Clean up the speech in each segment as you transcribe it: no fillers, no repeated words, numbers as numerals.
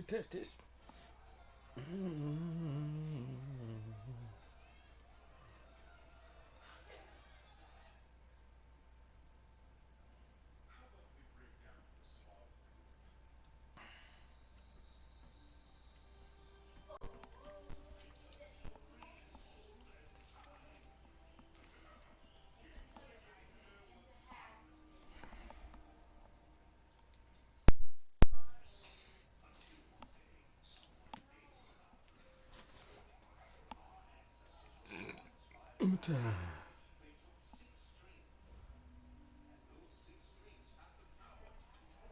Test this.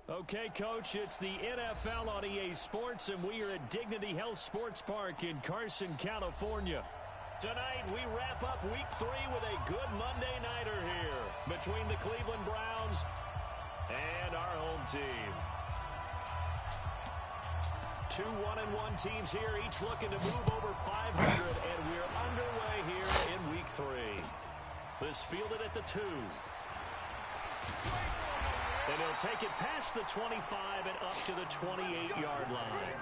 Okay, Coach, it's the NFL on EA Sports, and we are at Dignity Health Sports Park in Carson, California. Tonight, we wrap up Week 3 with a good Monday nighter here between the Cleveland Browns and our home team. Two 1-1 teams here, each looking to move over 500, and we're underway here in Week 3. This fielded at the 2. And he'll take it past the 25 and up to the 28-yard line.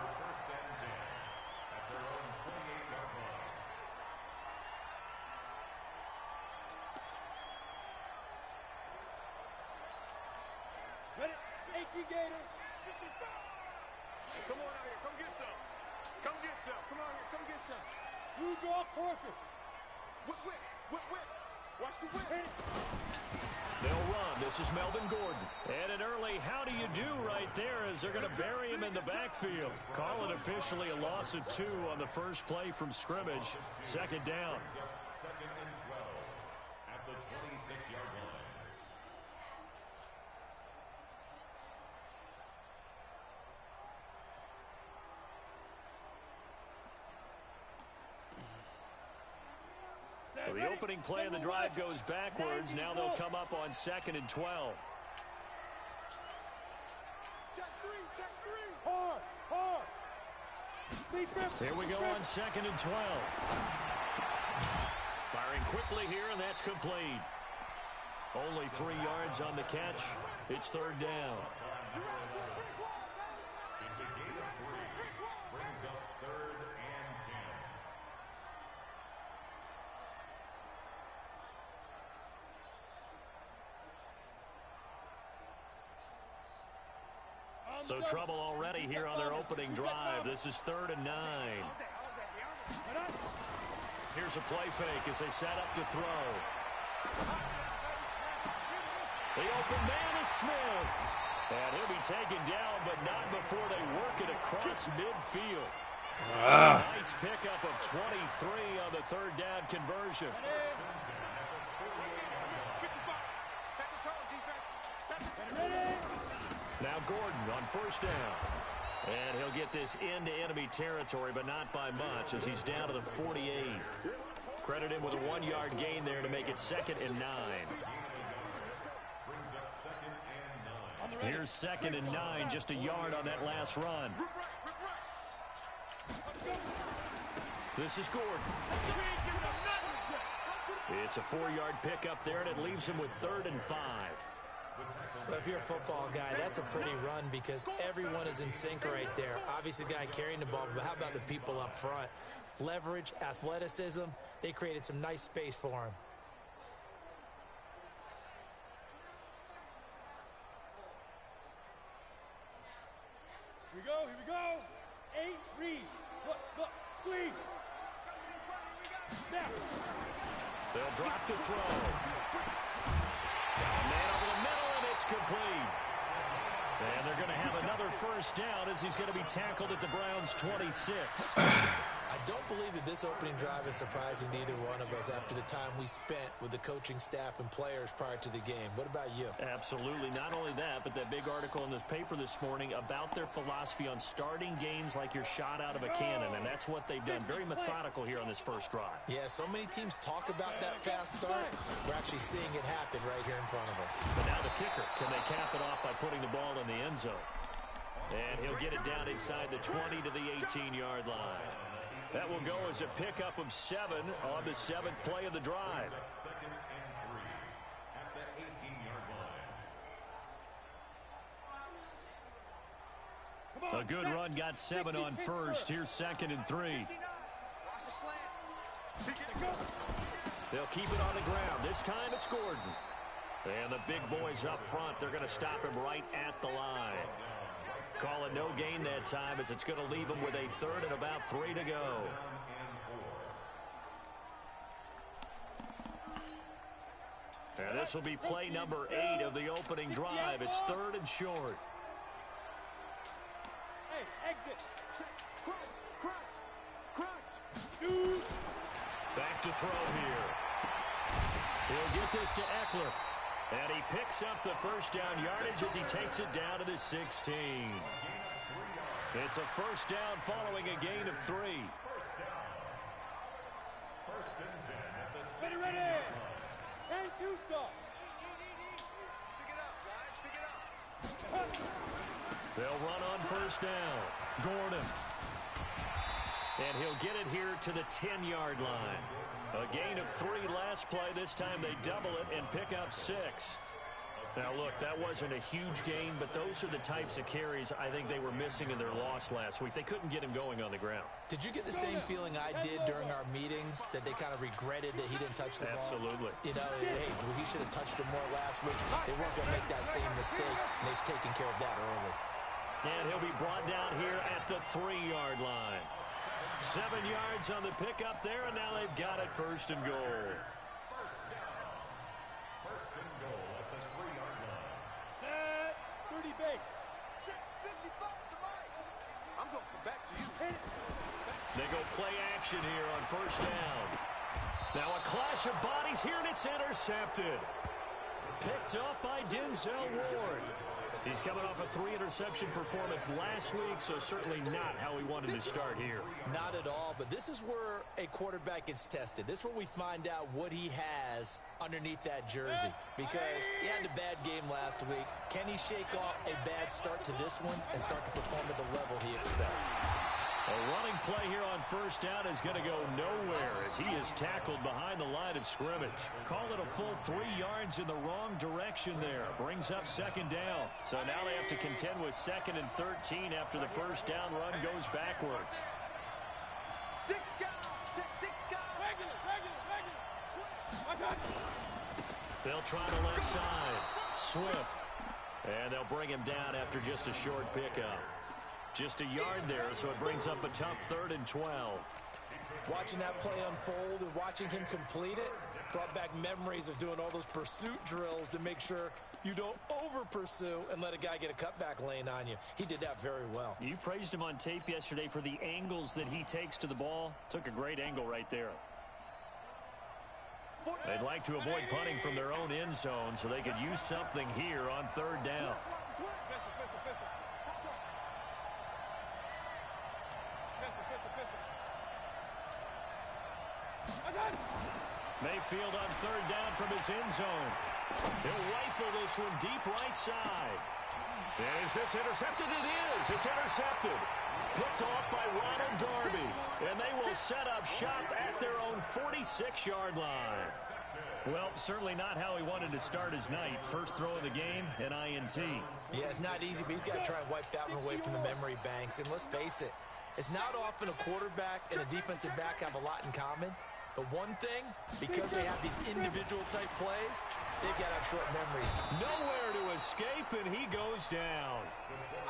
Ready? AT Gator. Come on out here. Come get some. Come get some. Come on here. Come get some. You draw corpus. Whip. Watch the whip. They'll run. This is Melvin Gordon. And an early how do you do right there as they're going to bury him in the backfield. Call it officially a loss of 2 on the first play from scrimmage. Second down. Second and 12 at the 26-yard line. So the opening play of the drive goes backwards. Now they'll come up on 2nd and 12. Check three. Hard. Here we go on 2nd and 12. Firing quickly here, and that's complete. Only 3 yards on the catch. It's third down. It's a gain of 3. Brings up 3rd and 10. So trouble already here on their opening drive. This is 3rd and 9. Here's a play fake as they set up to throw. The open man is Smith. And he'll be taken down, but not before they work it across midfield. Nice pickup of 23 on the third down conversion. Now Gordon on first down. And he'll get this into enemy territory, but not by much as he's down to the 48. Credit him with a 1-yard gain there to make it 2nd and 9. Here's 2nd and 9, just a yard on that last run. This is Gordon. It's a 4-yard pickup there, and it leaves him with 3rd and 5. Well, if you're a football guy, that's a pretty run because everyone is in sync right there. Obviously, the guy carrying the ball, but how about the people up front? Leverage, athleticism, they created some nice space for him. Here we go. 8, read. Look, squeeze. Snap. They'll drop to throw. Man over the middle, and it's complete. And they're going to have another first down as he's going to be tackled at the Browns' 26. I don't believe that this opening drive is surprising to either one of us after the time we spent with the coaching staff and players prior to the game. What about you? Absolutely. Not only that, but that big article in the paper this morning about their philosophy on starting games like you're shot out of a cannon, and that's what they've done. Very methodical here on this first drive. Yeah, so many teams talk about that fast start. We're actually seeing it happen right here in front of us. But now the kicker. Can they cap it off by putting the ball in the end zone? And he'll get it down inside the 20 to the 18-yard line. That will go as a pickup of 7 on the 7th play of the drive. 2nd and 3 at the 18-yard line. Come A good run got 7 on first. Here's 2nd and 3. They'll keep it on the ground. This time it's Gordon. And the big boys up front, they're going to stop him right at the line. Call it no gain that time as it's going to leave him with a 3rd and about 3 to go. And this will be play number 8 of the opening drive. It's 3rd and short. Hey, exit. Crunch. Shoot. Back to throw here. He'll get this to Eckler. And he picks up the first down yardage as he takes it down to the 16. It's a first down following a gain of 3. Ready. And Tucson. Pick it up. They'll run on first down. Gordon. And he'll get it here to the 10-yard line. A gain of 3 last play. This time they double it and pick up 6. Now, look, that wasn't a huge gain, but those are the types of carries I think they were missing in their loss last week. They couldn't get him going on the ground. Did you get the same feeling I did during our meetings, that they kind of regretted that he didn't touch the ball? Absolutely. You know, hey, he should have touched it more last week. They weren't going to make that same mistake, and they've taken care of that early. And he'll be brought down here at the 3-yard line. 7 yards on the pickup there, and now they've got it 1st and goal. First and goal at the 3-yard line. Set. 30 base. Check 55 to Mike. I'm going to come back to you. They go play action here on first down. Now a clash of bodies here, and it's intercepted. Picked up by Denzel Ward. He's coming off a 3-interception performance last week, so certainly not how he wanted to start here. Not at all, but this is where a quarterback gets tested. This is where we find out what he has underneath that jersey. Because he had a bad game last week. Can he shake off a bad start to this one and start to perform at the level he expects? A running play here on first down is going to go nowhere as he is tackled behind the line of scrimmage. Call it a full 3 yards in the wrong direction there. Brings up 2nd down. So now they have to contend with 2nd and 13 after the first down run goes backwards. Regular. They'll try the left side. Swift. And they'll bring him down after just a short pickup. Just a yard there, so it brings up a tough 3rd and 12. Watching that play unfold and watching him complete it brought back memories of doing all those pursuit drills to make sure you don't over-pursue and let a guy get a cutback lane on you. He did that very well. You praised him on tape yesterday for the angles that he takes to the ball. Took a great angle right there. They'd like to avoid punting from their own end zone so they could use something here on 3rd down. Mayfield on 3rd down from his end zone. He'll rifle this one deep right side. And is this intercepted? It is. It's intercepted. Picked off by Ronald Darby. And they will set up shop at their own 46-yard line. Well, certainly not how he wanted to start his night. First throw of the game, an INT. Yeah, it's not easy, but he's got to try and wipe that one away from the memory banks. And let's face it, it's not often a quarterback and a defensive back have a lot in common. But one thing, because they have these individual type plays, they've got to have short memories. Nowhere to escape, and he goes down.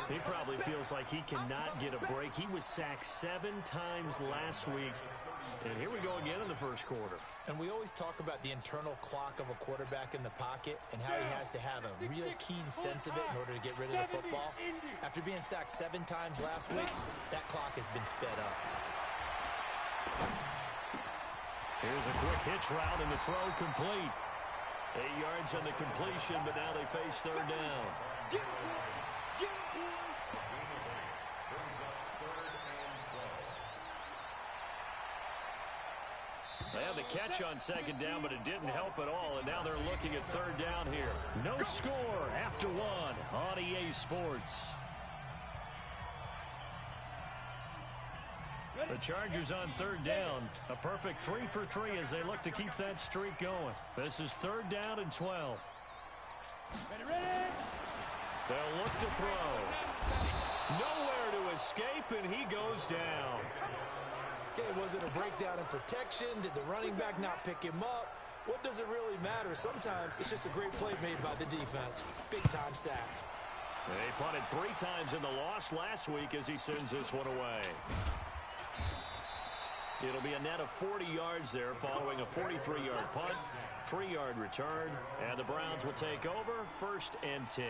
He probably feels like he cannot get a break. He was sacked 7 times last week. And here we go again in the first quarter. And we always talk about the internal clock of a quarterback in the pocket and how he has to have a real keen sense of it in order to get rid of the football. After being sacked 7 times last week, that clock has been sped up. Here's a quick hitch route and the throw complete. 8 yards on the completion, but now they face 3rd down. They had the catch on 2nd down, but it didn't help at all, and now they're looking at 3rd down here. No score after 1 on EA Sports. The Chargers on 3rd down. A perfect 3 for 3 as they look to keep that streak going. This is 3rd down and 12. Ready. They'll look to throw. Nowhere to escape, and he goes down. Okay, was it a breakdown in protection? Did the running back not pick him up? What does it really matter? Sometimes it's just a great play made by the defense. Big-time sack. They punted 3 times in the loss last week as he sends this one away. It'll be a net of 40 yards there following a 43-yard punt, 3-yard return, and the Browns will take over 1st and 10.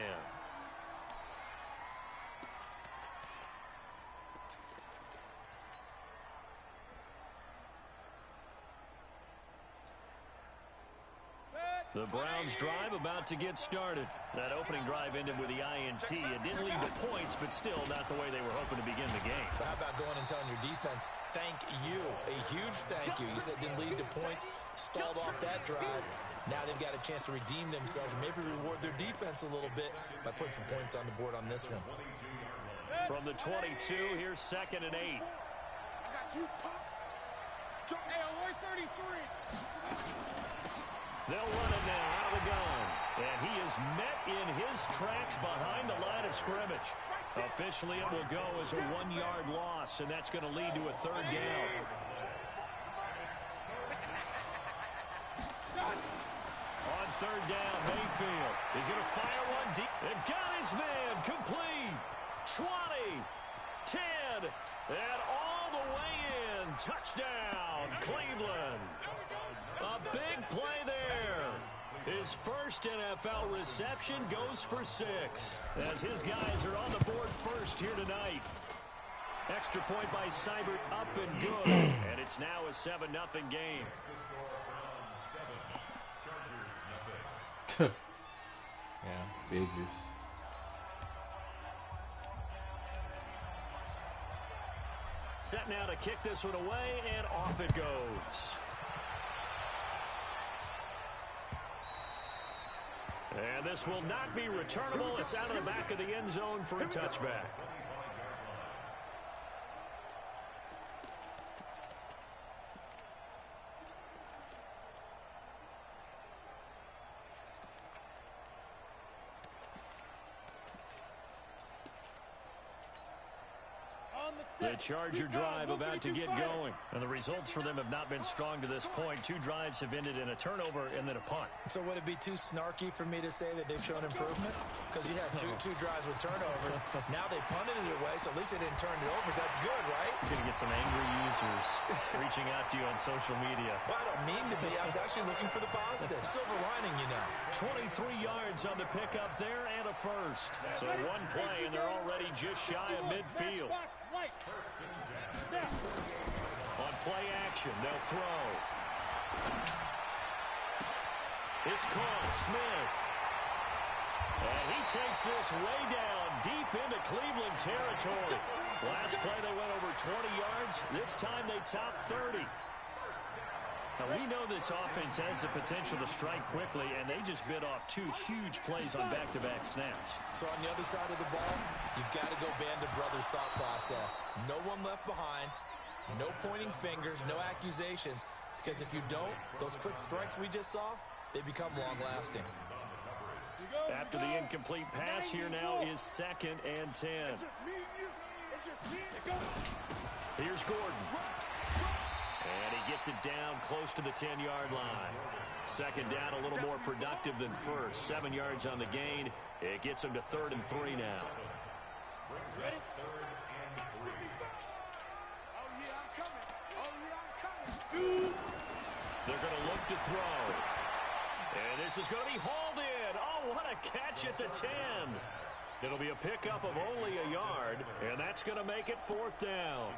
The Browns drive about to get started. That opening drive ended with the INT. It didn't lead to points, but still not the way they were hoping to begin the game. How about going and telling your defense, thank you, a huge thank you. You said it didn't lead to points, stalled off that drive. Now they've got a chance to redeem themselves and maybe reward their defense a little bit by putting some points on the board on this one. From the 22, here's 2nd and 8. I got you, Pop. Hey, Alloy 33. They'll run it now out of the gun. And he is met in his tracks behind the line of scrimmage. Officially, it will go as a 1-yard loss, and that's going to lead to a 3rd down. On 3rd down, Mayfield is going to fire one deep. They've got his man complete. 20, 10, and all the way in. Touchdown, Cleveland. A big play there. His first NFL reception goes for 6 as his guys are on the board first here tonight. Extra point by Seibert up and good. And it's now a 7-0 game. Yeah, figures. Set now to kick this one away, and off it goes. And this will not be returnable. It's out of the back of the end zone for a touchback. The Charger drive about to get going. And the results for them have not been strong to this point. 2 drives have ended in a turnover and then a punt. So would it be too snarky for me to say that they've shown improvement? Because you had two drives with turnovers. Now they punted it away, so at least they didn't turn it over. So that's good, right? You're going to get some angry users reaching out to you on social media. Well, I don't mean to be. I was actually looking for the positive. Silver lining, you know. 23 yards on the pickup there and a first. So 1 play, and they're already just shy of midfield. On play action, they'll throw. It's caught. Smith. And he takes this way down deep into Cleveland territory. Last play they went over 20 yards. This time they topped 30. Now, we know this offense has the potential to strike quickly, and they just bit off 2 huge plays on back-to-back snaps. So on the other side of the ball, you've got to go Band of Brothers thought process. No one left behind, no pointing fingers, no accusations, because if you don't, those quick strikes we just saw, they become long-lasting. After the incomplete pass, here now is 2nd and 10. Here's Gordon. And he gets it down close to the 10-yard line. 2nd down, a little more productive than first. 7 yards on the gain. It gets him to 3rd and 3 now. Ready? They're going to look to throw. And this is going to be hauled in. Oh, what a catch at the 10. It'll be a pickup of only a yard, and that's going to make it 4th down.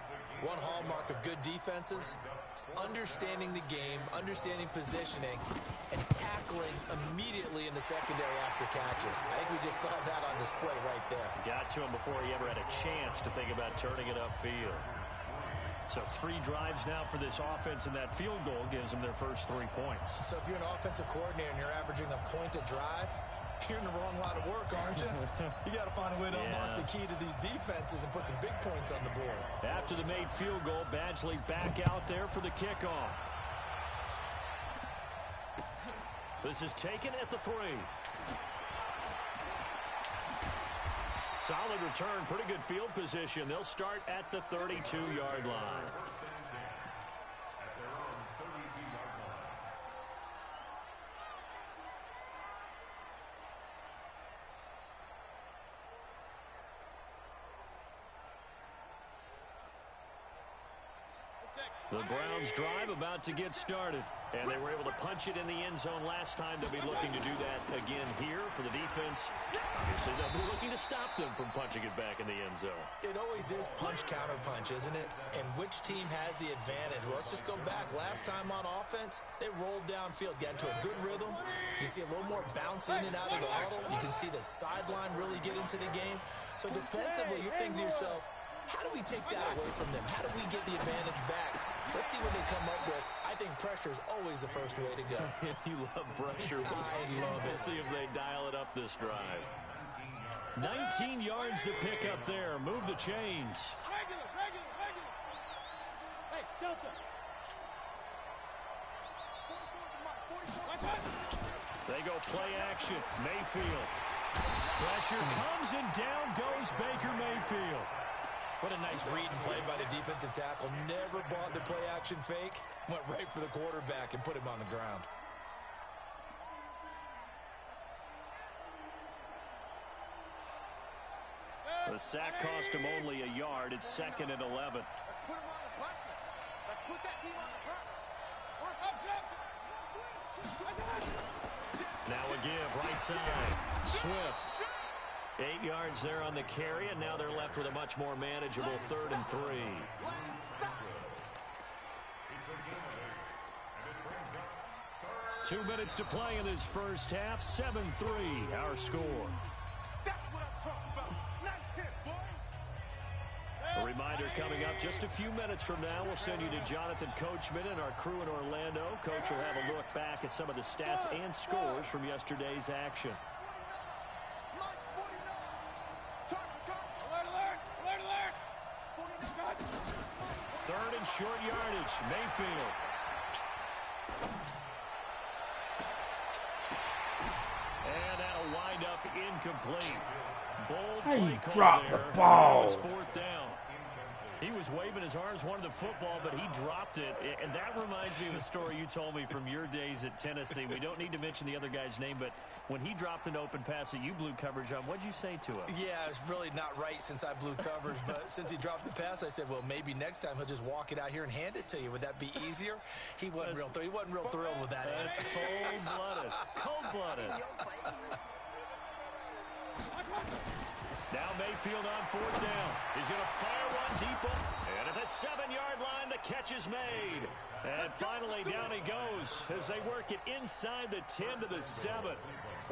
One hallmark of good defenses is understanding the game, understanding positioning, and tackling immediately in the secondary after catches. I think we just saw that on display right there. Got to him before he ever had a chance to think about turning it upfield. So 3 drives now for this offense, and that field goal gives them their first 3 points. So if you're an offensive coordinator and you're averaging a point a drive, you're in the wrong line of work, aren't you? You got to find a way to unlock the key to these defenses and put some big points on the board. After the made field goal, Badgley back out there for the kickoff. This is taken at the 3. solid return, pretty good field position. They'll start at the 32-yard line. The Browns drive about to get started. And they were able to punch it in the end zone last time. They'll be looking to do that again here for the defense. Obviously, they'll be looking to stop them from punching it back in the end zone. It always is punch-counter-punch, isn't it? And which team has the advantage? Well, let's just go back. Last time on offense, they rolled downfield, got into a good rhythm. You can see a little more bounce in and out of the huddle. You can see the sideline really get into the game. So defensively, you're thinking to yourself, how do we take that away from them? How do we get the advantage back? Let's see what they come up with. I think pressure is always the first way to go. You love pressure. I love it. We'll see if they dial it up this drive. 19 yards to pick up there. Move the chains. Regular. Hey, Delta. They go play action. Mayfield. Pressure comes and down goes Baker Mayfield. What a nice read and play by the defensive tackle. Never bought the play-action fake. Went right for the quarterback and put him on the ground. The sack cost him only a yard. It's 2nd and 11. Let's put him on the buses. Let's put that team on the bus. Now a give, right side. Swift. 8 yards there on the carry, and now they're left with a much more manageable 3rd and 3. 2 minutes to play in this first half. 7-3, our score. That's what I'm talking about. Nice hit, boy. A reminder coming up just a few minutes from now. We'll send you to Jonathan Coachman and our crew in Orlando. Coach will have a look back at some of the stats and scores from yesterday's action. 3rd and short yardage. Mayfield. And that'll wind up incomplete. Bold play call there. The ball. Now it's 4th down. He was waving his arms, wanted the football, but he dropped it. And that reminds me of a story you told me from your days at Tennessee. We don't need to mention the other guy's name, but when he dropped an open pass that you blew coverage on, what'd you say to him? Yeah, it's really not right since I blew coverage, but since he dropped the pass, I said, well, maybe next time he'll just walk it out here and hand it to you. Would that be easier? He wasn't real thrilled with that That's answer. cold-blooded. Cold-blooded. Now Mayfield on 4th down. He's going to fire one deep up. And at the 7-yard line, the catch is made. And finally, down he goes as they work it inside the 10 to the 7.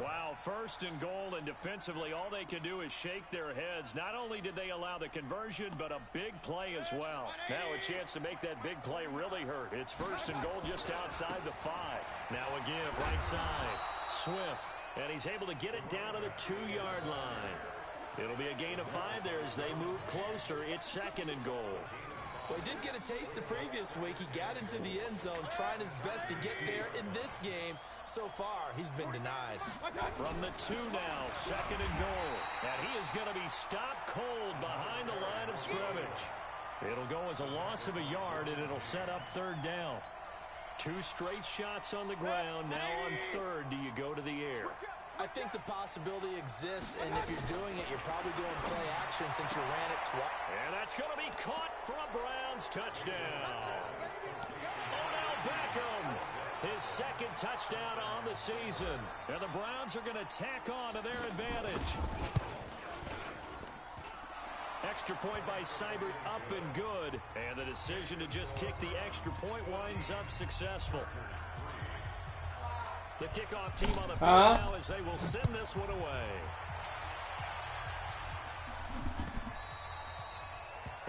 Wow, 1st and goal, and defensively, all they can do is shake their heads. Not only did they allow the conversion, but a big play as well. Now a chance to make that big play really hurt. It's 1st and goal just outside the 5. Now a give, right side. Swift, and he's able to get it down to the 2-yard line. It'll be a gain of 5 there as they move closer. It's 2nd and goal. Well, he did get a taste the previous week. He got into the end zone, trying his best to get there in this game. So far, he's been denied. From the 2 now, 2nd and goal. And he is going to be stopped cold behind the line of scrimmage. It'll go as a loss of a yard, and it'll set up 3rd down. 2 straight shots on the ground. Now on 3rd, do you go to the air? I think the possibility exists, and if you're doing it, you're probably doing play action since you ran it twice. And that's going to be caught for a Browns touchdown. Odell Beckham, his 2nd touchdown on the season. And the Browns are going to tack on to their advantage. Extra point by Seibert up and good. And the decision to just kick the extra point winds up successful. The kickoff team on the field now as they will send this one away.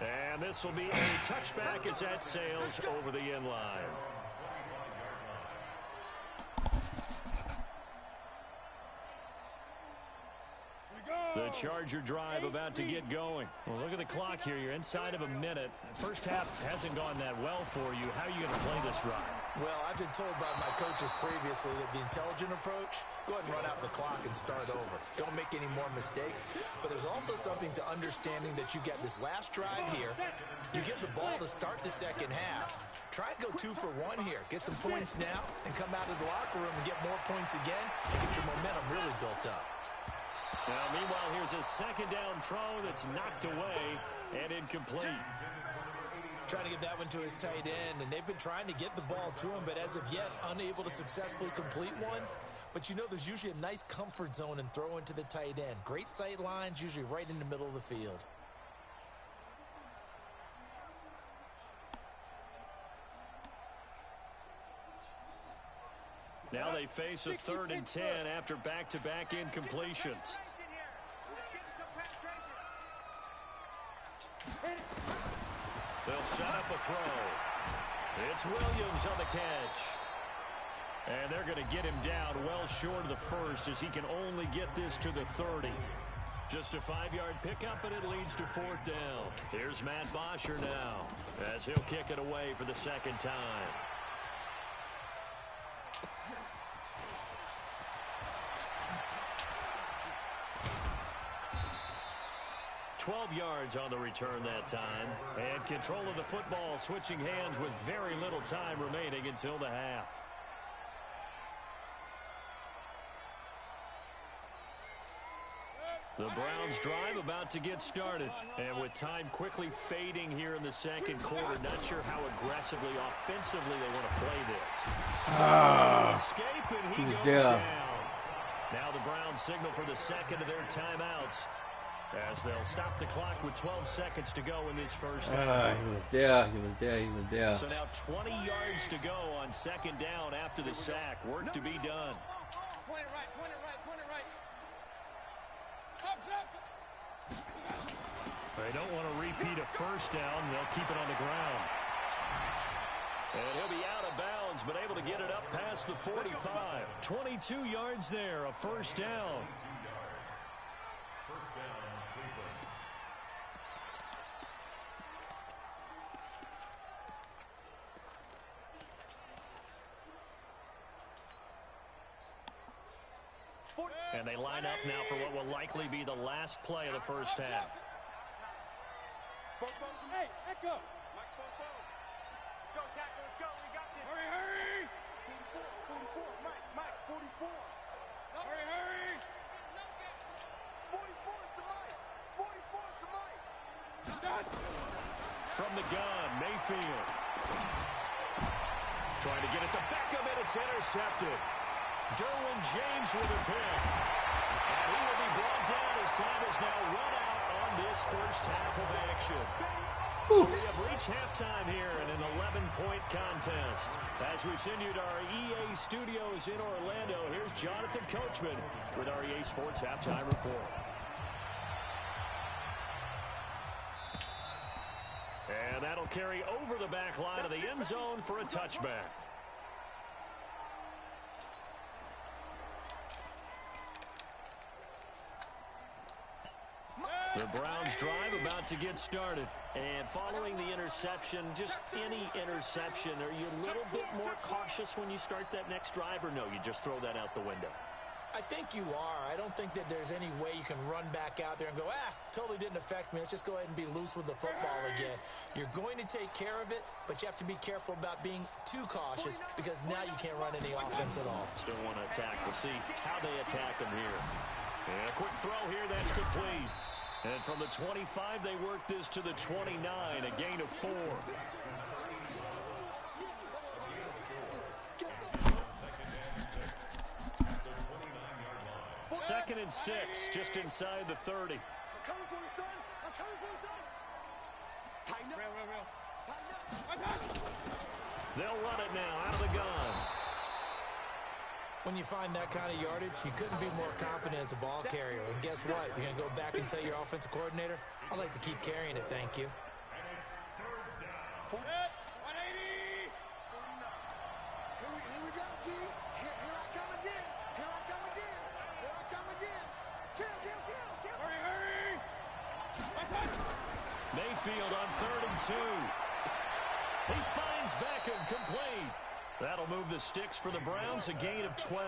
And this will be a touchback as that sails over the end line. The Charger drive about to get going. Well, look at the clock here. You're inside of a minute. First half hasn't gone that well for you. How are you going to play this drive? Well, I've been told by my coaches previously that the intelligent approach coach. Go ahead and run out the clock and start over. Don't make any more mistakes. But there's also something to understanding that you get this last drive here. You get the ball to start the second half. Try and go 2 for 1 here. Get some points now and come out of the locker room and get more points again and get your momentum really built up. Now, meanwhile, here's a second down throw that's knocked away and incomplete. Trying to get that one to his tight end, and they've been trying to get the ball to him, but as of yet, unable to successfully complete one. But you know there's usually a nice comfort zone in throwing to the tight end. Great sight lines, usually right in the middle of the field. Now they face a 3rd and 10 after back-to-back incompletions. They'll set up a throw. It's Williams on the catch. And they're going to get him down well short of the first as he can only get this to the 30. Just a 5-yard pickup, and it leads to 4th down. Here's Matt Bosher now as he'll kick it away for the second time. 12 yards on the return that time. And control of the football switching hands with very little time remaining until the half. The Browns drive about to get started. And with time quickly fading here in the second quarter, not sure how aggressively, offensively they want to play this. Escape, and he goes down. Now the Browns signal for the second of their timeouts, as they'll stop the clock with 12 seconds to go in this first half. He was there. So now 20 yards to go on second down after the sack. Work to be done. Point it right. They don't want to repeat a first down. They'll keep it on the ground. And he'll be out of bounds, but able to get it up past the 45. 22 yards there, a first down. And they line up now for what will likely be the last play of the first half. Hey, Echo. Let's go, tackle. Let's go. We got this. Hurry. 44. Mike, 44. Hurry. 44 is the Mike. 44 is the Mike. From the gun, Mayfield. Trying to get it to Beckham, and it's intercepted. Derwin James with a pick. And he will be brought down as time is now run out on this first half of action. So we have reached halftime here in an 11-point contest. As we send you to our EA studios in Orlando, here's Jonathan Coachman with our EA Sports Halftime Report. And that'll carry over the back line of the end zone for a touchback. The Browns drive about to get started. And following the interception, just any interception, are you a little bit more cautious when you start that next drive, or no, you just throw that out the window? I think you are. I don't think that there's any way you can run back out there and go, totally didn't affect me. Let's just go ahead and be loose with the football again. You're going to take care of it, but you have to be careful about being too cautious because now you can't run any offense at all. Still want to attack. We'll see how they attack them here. And a quick throw here, that's complete. And from the 25, they work this to the 29, a gain of 4. Second and 6, just inside the 30. I'm coming for you, son. Tighten up. Real. Tighten up. They'll run it now out of the gun. When you find that kind of yardage, you couldn't be more confident as a ball carrier. And guess what? You're going to go back and tell your offensive coordinator, I'd like to keep carrying it, thank you. 180. Here we go, D. Here I come again. Kill. Hurry. Mayfield on 3rd and 2. He finds Beckham, complete. That'll move the sticks for the Browns, a gain of 12.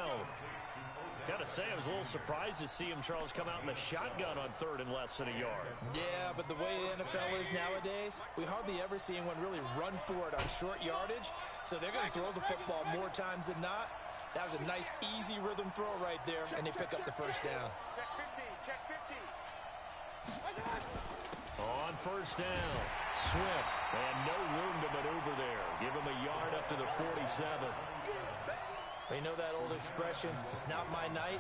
Gotta say, I was a little surprised to see him, Charles, come out in the shotgun on 3rd and less than a yard. Yeah, but the way the NFL is nowadays, we hardly ever see anyone really run for it on short yardage. So they're going to throw the football more times than not. That was a nice, easy rhythm throw right there, and they pick up the first down. Check 50, check 50. On first down, Swift, and no room to maneuver there. Give him a yard up to the 47. You know that old expression, it's not my night?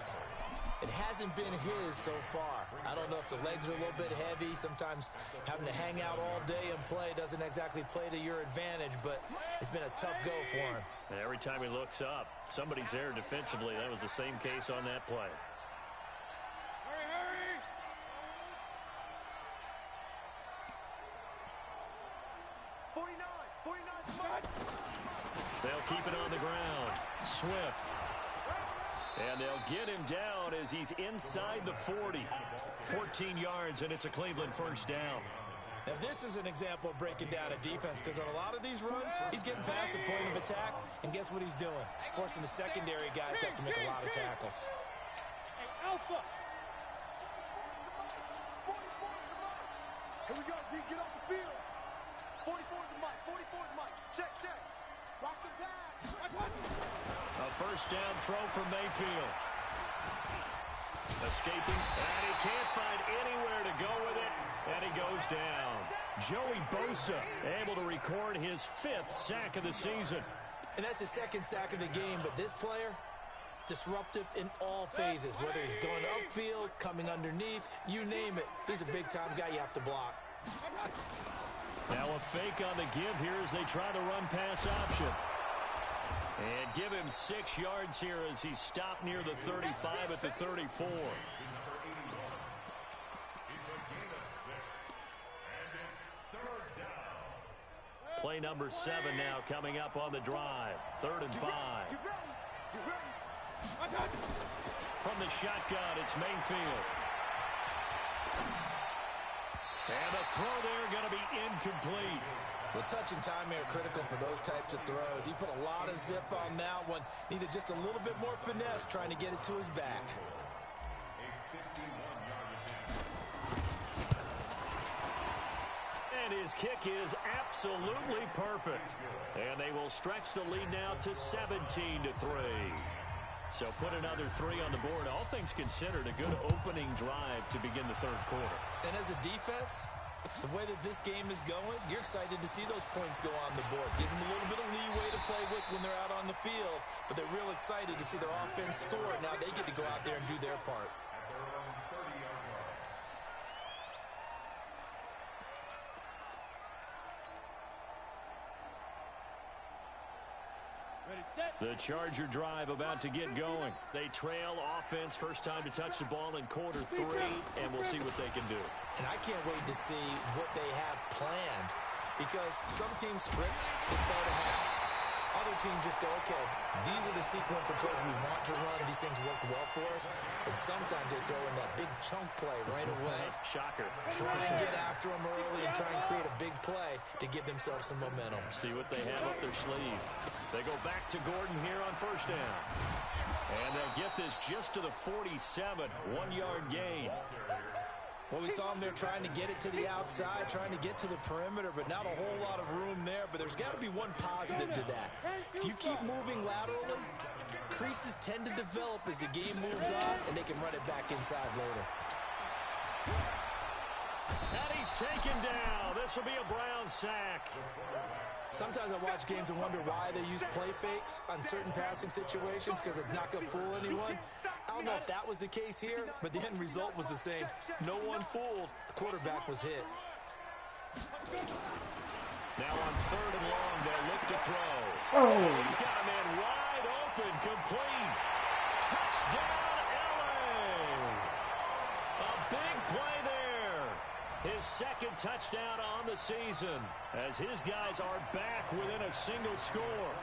It hasn't been his so far. I don't know if the legs are a little bit heavy. Sometimes having to hang out all day and play doesn't exactly play to your advantage, but it's been a tough go for him. And every time he looks up, somebody's there defensively. That was the same case on that play. Hurry, hurry. They'll keep it on the ground. Swift. And they'll get him down as he's inside the 40. 14 yards, and it's a Cleveland first down. Now, this is an example of breaking down a defense, because on a lot of these runs, he's getting past the point of attack, and guess what he's doing? Forcing the secondary guys to have to make a lot of tackles. Hey, Alpha. Here we go, D. Get off the field. 44 to Mike. 44 to Mike. Check, check. Watch the pass. A first down throw from Mayfield. Escaping, and he can't find anywhere to go with it, and he goes down. Joey Bosa able to record his 5th sack of the season. And that's his 2nd sack of the game, but this player, disruptive in all phases, whether he's going upfield, coming underneath, you name it. He's a big-time guy you have to block. Now a fake on the give here as they try the run-pass option. And give him 6 yards here as he stopped near the 35 at the 34. Play number 7 now coming up on the drive. 3rd and 5. From the shotgun, it's Mayfield. And the throw there going to be incomplete. Well, touch and timing are critical for those types of throws. He put a lot of zip on that one. Needed just a little bit more finesse trying to get it to his back. And his kick is absolutely perfect. And they will stretch the lead now to 17-3. So put another 3 on the board. All things considered, a good opening drive to begin the 3rd quarter. And as a defense, the way that this game is going, you're excited to see those points go on the board. Gives them a little bit of leeway to play with when they're out on the field, but they're real excited to see their offense score. Now they get to go out there and do their part. The Charger drive about to get going. They trail offense, first time to touch the ball in quarter 3, and we'll see what they can do. And I can't wait to see what they have planned, because some teams script to start a half. Other teams just go, okay, these are the sequence of plays we want to run. These things worked well for us. And sometimes they throw in that big chunk play right away. Shocker. Try and get after them early and try and create a big play to give themselves some momentum. See what they have up their sleeve. They go back to Gordon here on first down. And they'll get this just to the 47, 1-yard gain. Well, we saw him there trying to get it to the outside, trying to get to the perimeter, but not a whole lot of room there. But there's got to be one positive to that. If you keep moving laterally, creases tend to develop as the game moves on, and they can run it back inside later. And he's taken down. This will be a Brown sack. Sometimes I watch games and wonder why they use play fakes on certain passing situations, because it's not going to fool anyone. I don't know if that was the case here, but the end result was the same. No one fooled. The quarterback was hit. Now on 3rd and long, they'll look to throw. He's got a man wide open, complete. Touchdown, LA. A big play there. His 2nd touchdown on the season, as his guys are back within a single score.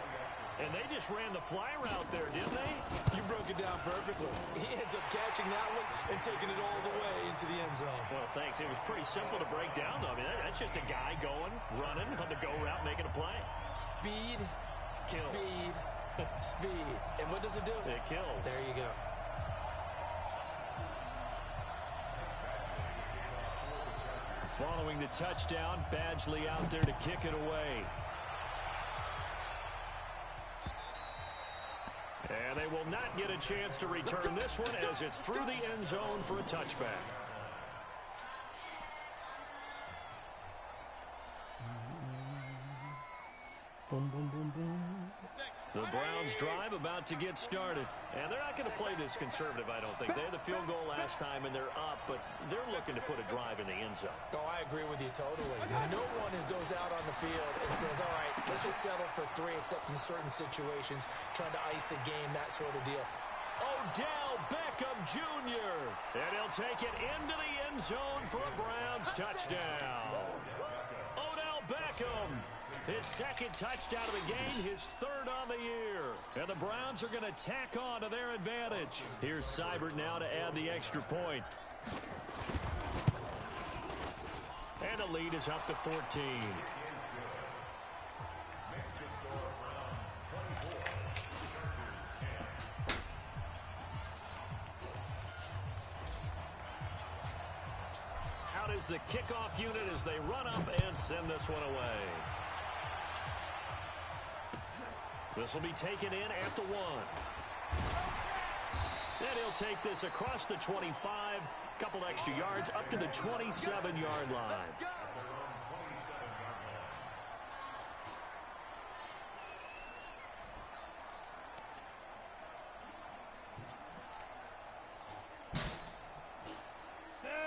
And they just ran the fly route there, didn't they? You broke it down perfectly. He ends up catching that one and taking it all the way into the end zone. Well, thanks. It was pretty simple to break down, though. I mean, that's just a guy going, running on the go route, making a play. Speed, kills. Speed, speed. And what does it do? It kills. There you go. Following the touchdown, Badgley out there to kick it away. And they will not get a chance to return this one as it's through the end zone for a touchback. Boom, boom, boom, boom. The Browns drive about to get started. And they're not going to play this conservative, I don't think. They had the field goal last time, and they're up, but they're looking to put a drive in the end zone. Oh, I agree with you totally. No one goes out on the field and says, all right, let's just settle for 3, except in certain situations, trying to ice a game, that sort of deal. Odell Beckham Jr. And he'll take it into the end zone for a Browns touchdown. Odell Beckham. His second touchdown of the game, his third on the year. And the Browns are going to tack on to their advantage. Here's Seibert now to add the extra point. And the lead is up to 14. Out is the kickoff unit as they run up and send this one away. This will be taken in at the 1. And he'll take this across the 25, couple extra yards up to the 27-yard line.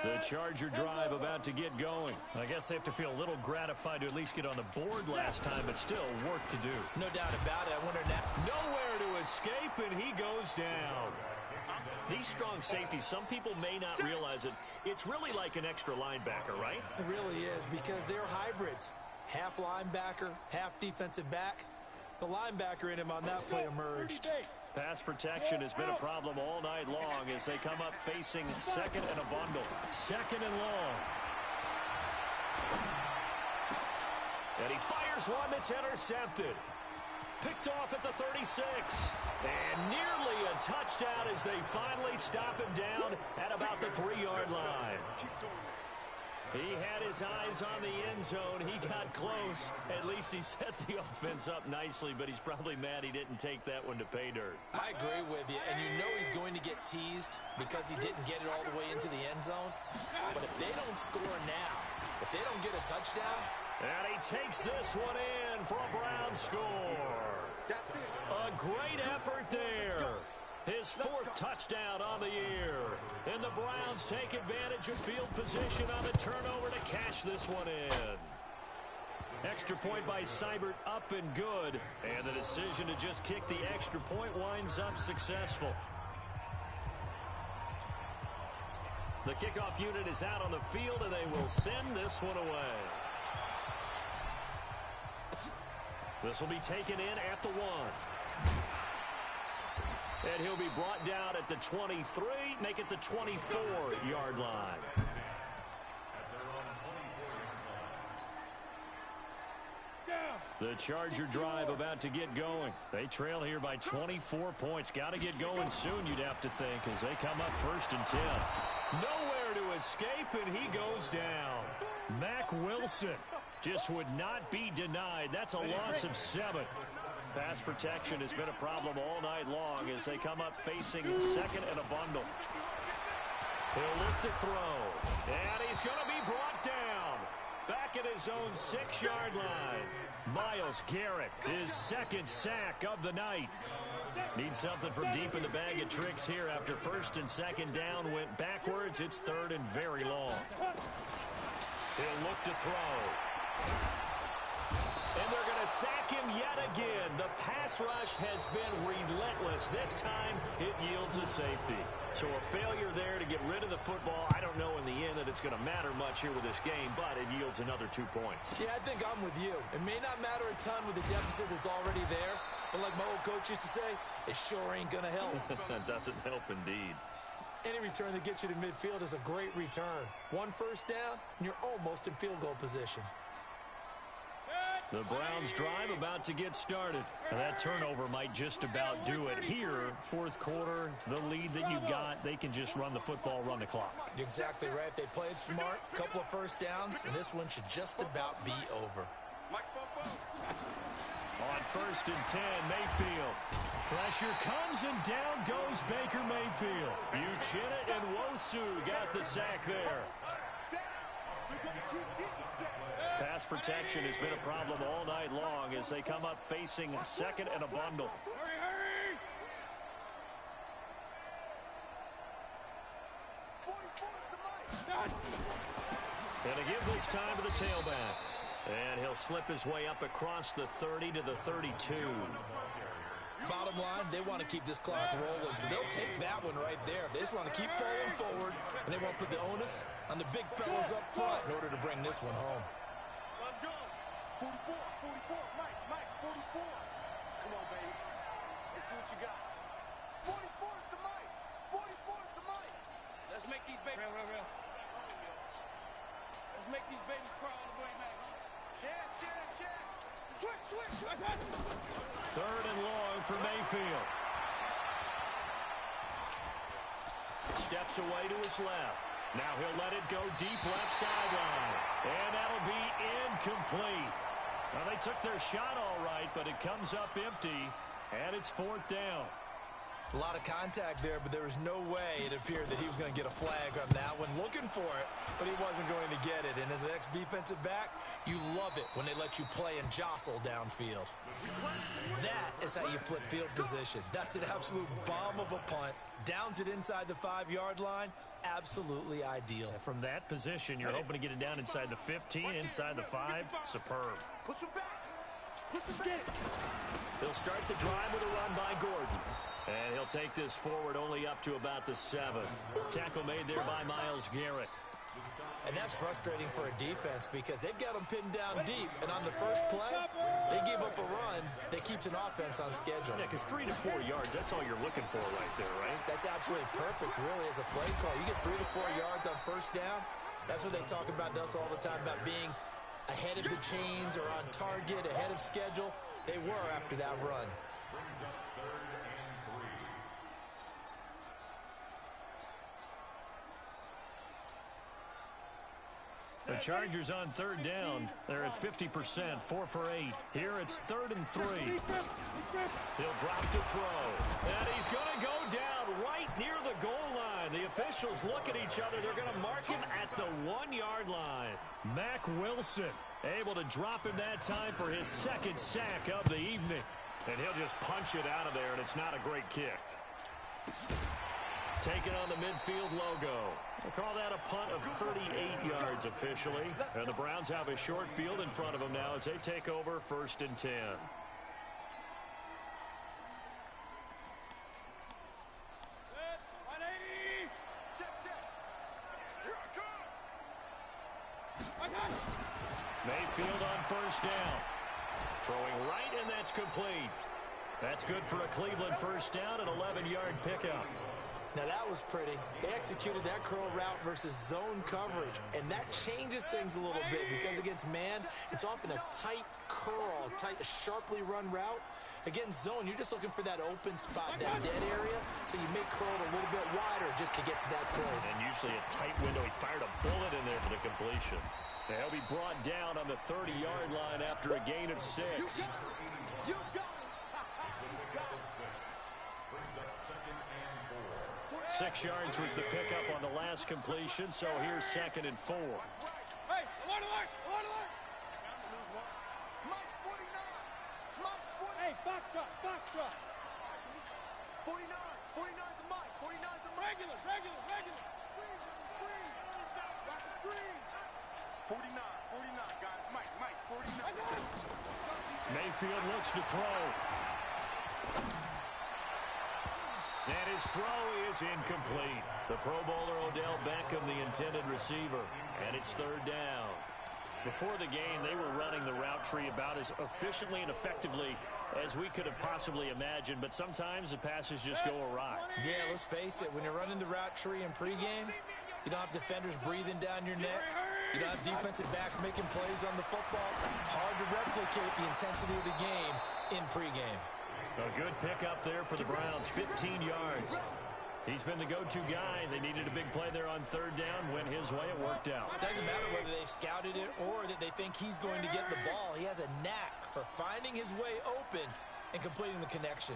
The Charger drive about to get going. I guess they have to feel a little gratified to at least get on the board last time, but still work to do. No doubt about it. I wonder now. Nowhere to escape, and he goes down. These strong safeties, some people may not realize it. It's really like an extra linebacker, right? It really is, because they're hybrids. Half linebacker, half defensive back. The linebacker in him on that play emerged. Pass protection has been a problem all night long as they come up facing second and a bundle. Second and long. And he fires one that's intercepted. Picked off at the 36. And nearly a touchdown as they finally stop him down at about the 3-yard line. He had his eyes on the end zone. He got close. At least he set the offense up nicely, but he's probably mad he didn't take that one to pay dirt. I agree with you, and you know he's going to get teased because he didn't get it all the way into the end zone. But if they don't score now, if they don't get a touchdown. And he takes this one in for a Browns score. A great effort there. His 4th touchdown on the year. And the Browns take advantage of field position on the turnover to cash this one in. Extra point by Seibert, up and good. And the decision to just kick the extra point winds up successful. The kickoff unit is out on the field, and they will send this one away. This will be taken in at the 1. And he'll be brought down at the 23, make it the 24-yard line. The Charger drive about to get going. They trail here by 24 points. Got to get going soon, you'd have to think, as they come up 1st and 10. Nowhere to escape, and he goes down. Mack Wilson just would not be denied. That's a loss of 7. Pass protection has been a problem all night long as they come up facing second and a bundle. He'll look to throw. And he's going to be brought down. Back at his own 6-yard line. Myles Garrett, his 2nd sack of the night. Needs something from deep in the bag of tricks here after 1st and 2nd down went backwards. It's 3rd and very long. He'll look to throw. And they're going to sack him yet again. The pass rush has been relentless. This time, it yields a safety. So a failure there to get rid of the football. I don't know in the end that it's going to matter much here with this game, but it yields another 2 points. Yeah, I think I'm with you. It may not matter a ton with the deficit that's already there, but like my old coach used to say, it sure ain't going to help. That doesn't help indeed. Any return that gets you to midfield is a great return. 1 first down, and you're almost in field goal position. The Browns drive about to get started. And that turnover might just about do it. Here, fourth quarter, the lead that you've got, they can just run the football, run the clock. You're exactly right. They played smart, couple of first downs, and this one should just about be over. On 1st and 10, Mayfield. Pressure comes and down goes Baker Mayfield. Uchenna and Nwosu got the sack there. Pass protection has been a problem all night long as they come up facing second and a bundle. Hurry! And to give this time to the tailback. And he'll slip his way up across the 30 to the 32. Bottom line, they want to keep this clock rolling, so they'll take that one right there. They just want to keep falling forward, and they won't put the onus on the big fellas up front in order to bring this one home. Let's go. 44, 44. Mike, 44. Come on, baby. Let's see what you got. 44 is the Mike. 44 is the Mike. Let's make these babies. Real. Let's make these babies cry on the way back. Check. Switch. Third and long for Mayfield. Steps away to his left. Now he'll let it go deep left sideline. And that'll be incomplete. Well, they took their shot all right, but it comes up empty, and it's 4th down. A lot of contact there, but there was no way it appeared that he was going to get a flag on that one. Looking for it, but he wasn't going to get it. And as an ex-defensive back, you love it when they let you play and jostle downfield. That is how you flip field position. That's an absolute bomb of a punt. Downs it inside the 5-yard line. Absolutely ideal. From that position, you're hoping to get it down inside the 15, inside the 5. Superb. Push him back. He'll start the drive with a run by Gordon. And he'll take this forward only up to about the 7. Tackle made there by Myles Garrett. And that's frustrating for a defense because they've got them pinned down deep. And on the first play, they give up a run that keeps an offense on schedule. Yeah, because 3 to 4 yards, that's all you're looking for right there, right? That's absolutely perfect, really, as a play call. You get 3 to 4 yards on first down. That's what they talk about us all the time, about being ahead of the chains or on target, ahead of schedule. They were after that run. The Chargers on 3rd down. They're at 50%, 4 for 8. Here it's 3rd and 3. He'll drop to throw. And he's going to go down right near the goal line. The officials look at each other. They're going to mark him at the 1-yard line. Mack Wilson able to drop him that time for his 2nd sack of the evening. And he'll just punch it out of there, and it's not a great kick. Taking on the midfield logo. We'll call that a punt of 38 yards officially. And the Browns have a short field in front of them now as they take over 1st and 10. Mayfield on 1st down. Throwing right, and that's complete. That's good for a Cleveland 1st down, an 11-yard pickup. Now that was pretty. They executed that curl route versus zone coverage, and that changes things a little bit because against man, it's often a tight curl, sharply run route. Against zone, you're just looking for that open spot, that dead area, so you make curl a little bit wider just to get to that place. And usually a tight window. He fired a bullet in there for the completion. They'll be brought down on the 30-yard line after a gain of 6. You got it. 6 yards was the pickup on the last completion, so here's 2nd and 4. Hey, alert! Mike's 49. Hey, box drop. 49 to Mike. 49 to Mike. Regular. Screen. Watch the screen. 49, guys. Mike, 49. Mayfield looks to throw. And his throw is incomplete. The Pro Bowler Odell Beckham, the intended receiver. And it's 3rd down. Before the game, they were running the route tree about as efficiently and effectively as we could have possibly imagined. But sometimes the passes just go awry. Yeah, let's face it. When you're running the route tree in pregame, you don't have defenders breathing down your neck. You don't have defensive backs making plays on the football. Hard to replicate the intensity of the game in pregame. A good pickup there for the Browns, 15 yards. He's been the go-to guy. They needed a big play there on third down. Went his way. It worked out. Doesn't matter whether they scouted it or that they think he's going to get the ball. He has a knack for finding his way open and completing the connection.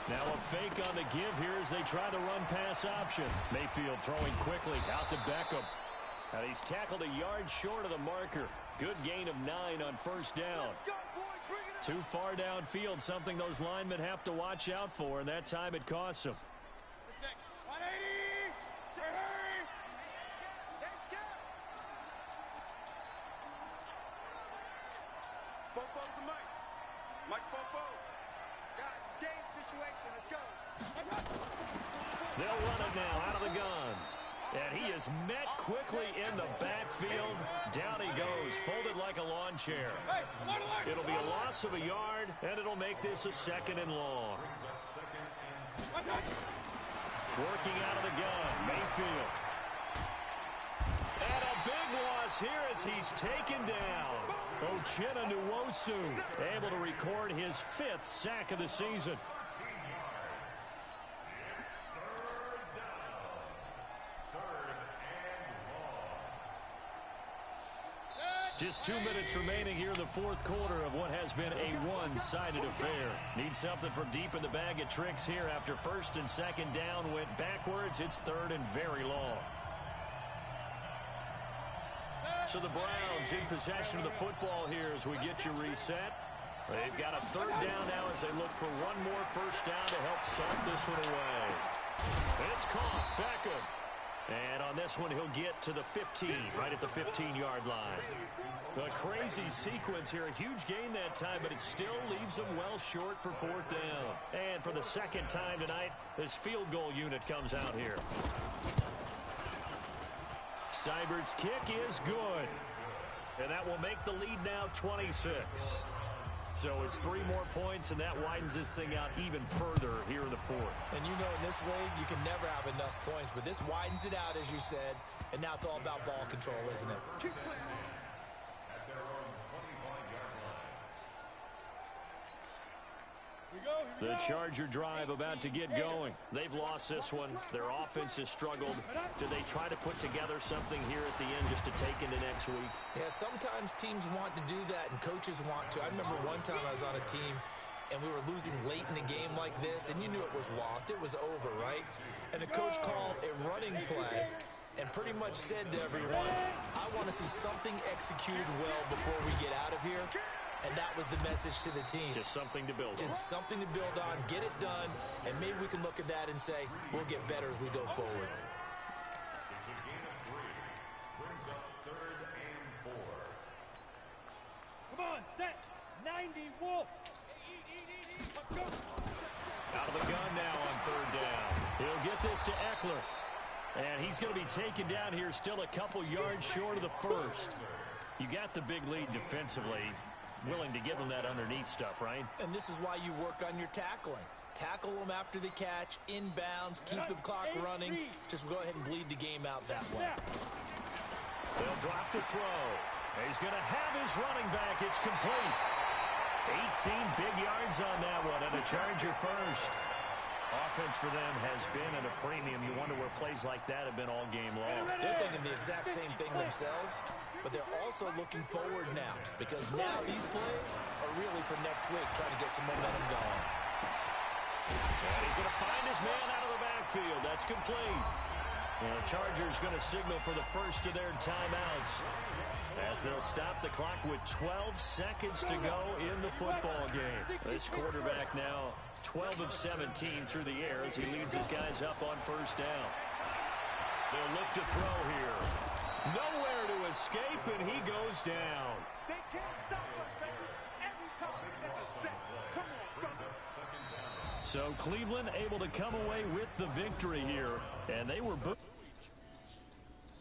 Now a fake on the give here as they try the run-pass option. Mayfield throwing quickly out to Beckham. And he's tackled a yard short of the marker. Good gain of 9 on first down. Too far downfield, something those linemen have to watch out for, and that time it costs them. Fofo's the mic. Mike Fofo. Guys, it's game situation. Let's go. They'll run it now out of the gun. And he is met quickly in the backfield. Down he goes, folded like a lawn chair. It'll be a loss of a yard, and it'll make this a 2nd and long. Working out of the gun, Mayfield. And a big loss here as he's taken down. Uchenna Nwosu able to record his 5th sack of the season. Just 2 minutes remaining here in the 4th quarter of what has been a one-sided affair. Need something from deep in the bag of tricks here after 1st and 2nd down went backwards. It's 3rd and very long. So the Browns in possession of the football here as we get you reset. They've got a 3rd down now as they look for one more first down to help salt this one away. It's caught. Beckham. And on this one, he'll get to the 15, right at the 15-yard line. A crazy sequence here. A huge gain that time, but it still leaves them well short for 4th down. And for the 2nd time tonight, this field goal unit comes out here. Seibert's kick is good. And that will make the lead now 26. So it's 3 more points, and that widens this thing out even further here in the 4th. And you know in this league, you can never have enough points, but this widens it out, as you said, and now it's all about ball control, isn't it? The Charger drive about to get going. They've lost this one. Their offense has struggled. Do they try to put together something here at the end just to take into next week? Yeah, sometimes teams want to do that and coaches want to. I remember one time I was on a team and we were losing late in a game like this, and you knew it was lost. It was over, right? And the coach called a running play and pretty much said to everyone, I want to see something executed well before we get out of here. And that was the message to the team. Just something to build on. Just something to build on, get it done, and maybe we can look at that and say, we'll get better as we go forward. It's a gain of 3. Brings up 3rd and 4. Come on, set. 90, Wolf. Let's go. Out of the gun now on 3rd down. He'll get this to Eckler. And he's going to be taken down here still a couple yards short of the 1st. You got the big lead defensively. Willing to give them that underneath stuff, right? And this is why you work on your tackling. Tackle them after the catch, inbounds, keep the clock running. Just go ahead and bleed the game out that way. They'll drop the throw. He's going to have his running back. It's complete. 18 big yards on that one, and a Charger first. Offense for them has been at a premium. You wonder where plays like that have been all game long. They're thinking the exact same thing themselves, but they're also looking forward now, because now these plays are really for next week, trying to get some momentum going. And he's going to find his man out of the backfield. That's complete. And the Chargers going to signal for the first of their timeouts as they'll stop the clock with 12 seconds to go in the football game. This quarterback now 12 of 17 through the air as he leads his guys up on first down. They'll look to throw here. Nowhere to escape, and he goes down. They can't stop us, baby. Every time it's a set. Come on, brothers. So Cleveland able to come away with the victory here, and they were